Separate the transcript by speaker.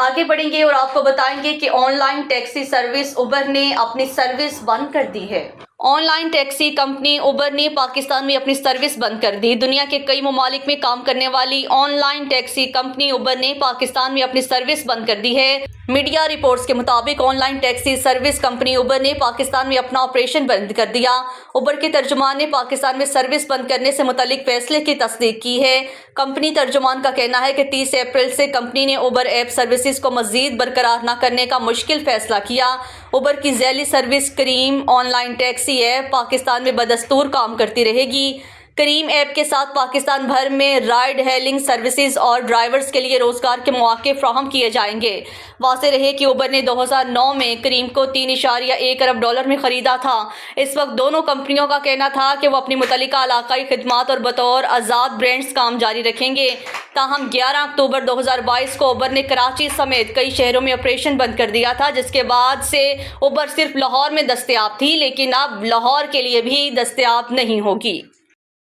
Speaker 1: آگے بڑھیں گے اور آپ کو بتائیں گے کہ on line taxi service Uber نے اپنی سروس بند کر دی ہے۔ On line taxi company Uber نے پاکستان میں اپنی سروس بند کر دی۔ دنیا کے کئی ممالک میں کام کرنے والی on line taxi company Uber نے پاکستان میں اپنی سروس بند کر دی ہے۔ میڈیا رپورٹس کے مطابق on line taxi service company Uber نے پاکستان میں اپنا آپریشن بند کر دیا۔ اوبر کے ترجمان نے پاکستان میں سروس بند کرنے سے متعلق فیصلے کی تصدیق کی ہے۔ کمپنی ترجمان کا کہنا ہے کہ 30 اپریل سے کمپنی نے اوبر ایپ سروسز کو مزید برقرار نہ کرنے کا مشکل فیصلہ کیا۔ اوبر کی ذیلی service Careem online taxi app Pakistan میں بدستور کام کرتی رہے گی۔ کریم ایپ کے ساتھ پاکستان بھر میں رائڈ ہیلنگ سروسز اور ڈرائیورز کے لیے روزگار کے مواقع فراہم کیے جائیں گے۔ واضح رہے کہ اوبر نے 2009 میں کریم کو $3.1 ارب میں خریدا تھا۔ اس وقت دونوں کمپنیوں کا کہنا تھا کہ وہ اپنی متعلقہ علاقائی خدمات اور بطور آزاد برانڈز کام جاری رکھیں گے۔ تاہم 11 اکتوبر 2022 کو اوبر نے کراچی سمیت کئی شہروں میں آپریشن بند کر دیا تھا، جس کے بعد سے اوبر صرف لاہور میں دستیاب تھی، لیکن اب لاہور کے لیے بھی دستیاب نہیں ہوگی۔